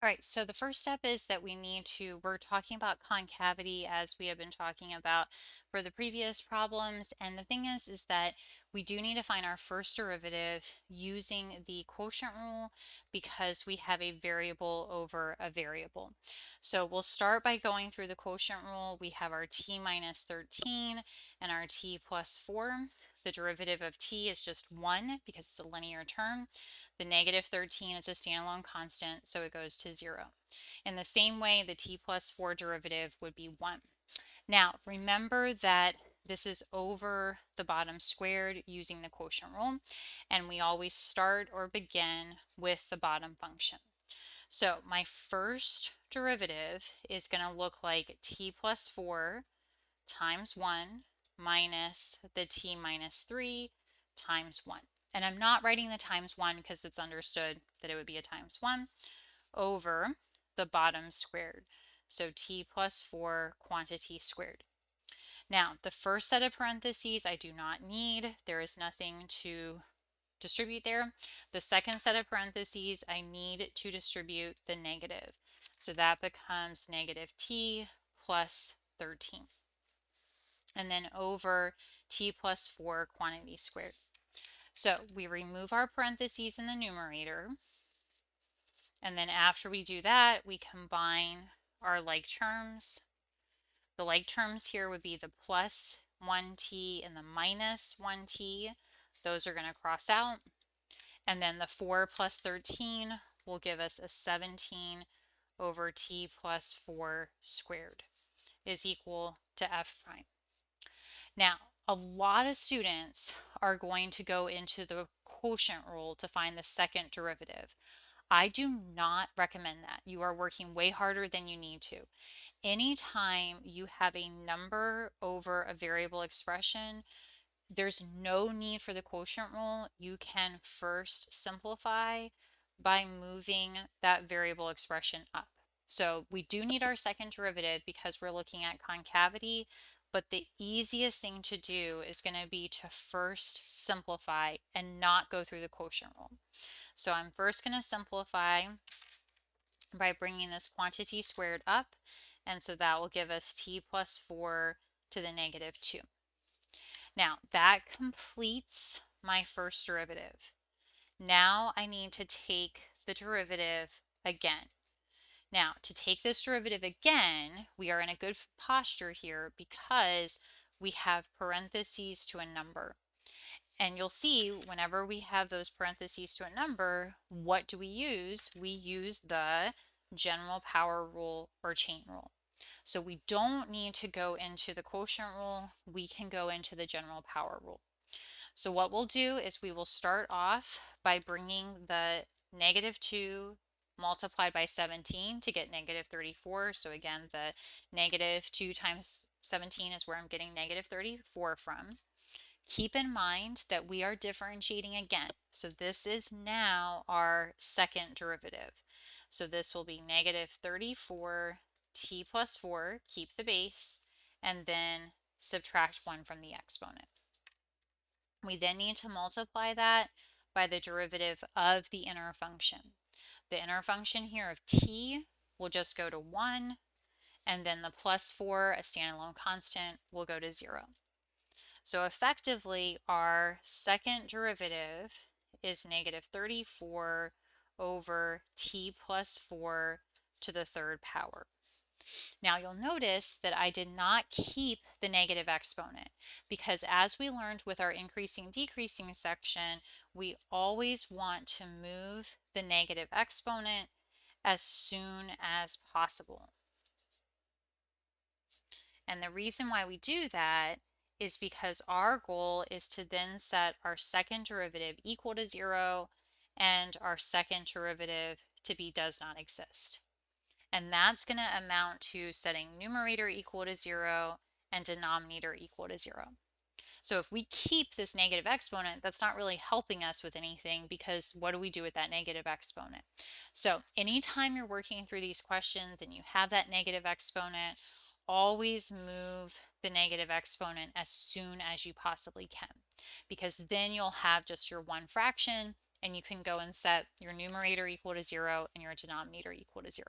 All right, so the first step is that we're talking about concavity as we have been talking about for the previous problems. And the thing is that we do need to find our first derivative using the quotient rule because we have a variable over a variable. So we'll start by going through the quotient rule. We have our t minus 13 and our t plus 4. The derivative of t is just 1 because it's a linear term. The negative 13 is a standalone constant, so it goes to 0. In the same way, the t plus 4 derivative would be 1. Now, remember that this is over the bottom squared using the quotient rule, and we always start or begin with the bottom function. So my first derivative is going to look like t plus 4 times 1 minus the t minus 3 times 1. And I'm not writing the times 1 because it's understood that it would be a times 1 over the bottom squared. So t plus 4 quantity squared. Now, the first set of parentheses I do not need. There is nothing to distribute there. The second set of parentheses I need to distribute the negative. So that becomes negative t plus 13. And then over t plus 4 quantity squared. So we remove our parentheses in the numerator, and then after we do that, we combine our like terms. The like terms here would be the plus 1t and the minus 1t. Those are going to cross out. And then the 4 plus 13 will give us a 17 over t plus 4 squared is equal to f prime. Now, a lot of students are going to go into the quotient rule to find the second derivative. I do not recommend that. You are working way harder than you need to. Anytime you have a number over a variable expression, there's no need for the quotient rule. You can first simplify by moving that variable expression up. So we do need our second derivative because we're looking at concavity, but the easiest thing to do is going to be to first simplify and not go through the quotient rule. So I'm first going to simplify by bringing this quantity squared up, and so that will give us t plus 4 to the negative 2. Now that completes my first derivative. Now I need to take the derivative again. Now, to take this derivative again, we are in a good posture here because we have parentheses to a number. And you'll see whenever we have those parentheses to a number, what do we use? We use the general power rule or chain rule. So we don't need to go into the quotient rule. We can go into the general power rule. So what we'll do is we will start off by bringing the negative 2 multiplied by 17 to get negative 34. So again, the negative 2 times 17 is where I'm getting negative 34 from. Keep in mind that we are differentiating again. So this is now our second derivative. So this will be negative 34 t plus 4, keep the base, and then subtract 1 from the exponent. We then need to multiply that by the derivative of the inner function. The inner function here of t will just go to 1, and then the plus 4, a standalone constant, will go to 0. So effectively, our second derivative is negative 34 over t plus 4 to the third power. Now you'll notice that I did not keep the negative exponent because as we learned with our increasing decreasing section, we always want to move the negative exponent as soon as possible. And the reason why we do that is because our goal is to then set our second derivative equal to 0 and our second derivative to be does not exist. And that's going to amount to setting numerator equal to 0 and denominator equal to 0. So if we keep this negative exponent, that's not really helping us with anything because what do we do with that negative exponent? So anytime you're working through these questions and you have that negative exponent, always move the negative exponent as soon as you possibly can because then you'll have just your one fraction and you can go and set your numerator equal to 0 and your denominator equal to 0.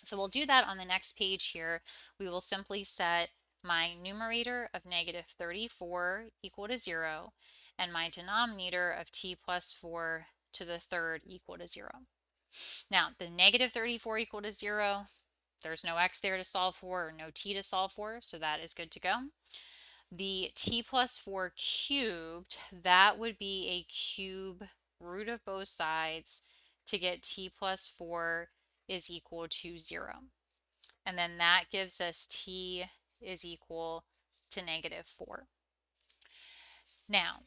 So we'll do that on the next page here. We will simply set my numerator of negative 34 equal to 0 and my denominator of t plus 4 to the third equal to 0. Now, the negative 34 equal to 0, there's no x there to solve for or no t to solve for, so that is good to go. The t plus 4 cubed, that would be a cube root of both sides to get t plus 4 is equal to 0. And then that gives us t is equal to negative 4. Now,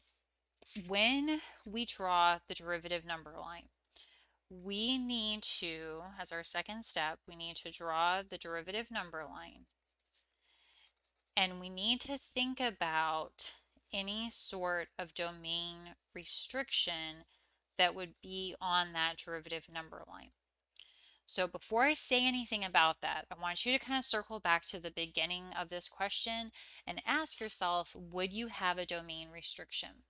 when we draw the derivative number line, we need to, as our second step, we need to draw the derivative number line. And we need to think about any sort of domain restriction that would be on that derivative number line. So before I say anything about that, I want you to kind of circle back to the beginning of this question and ask yourself, would you have a domain restriction?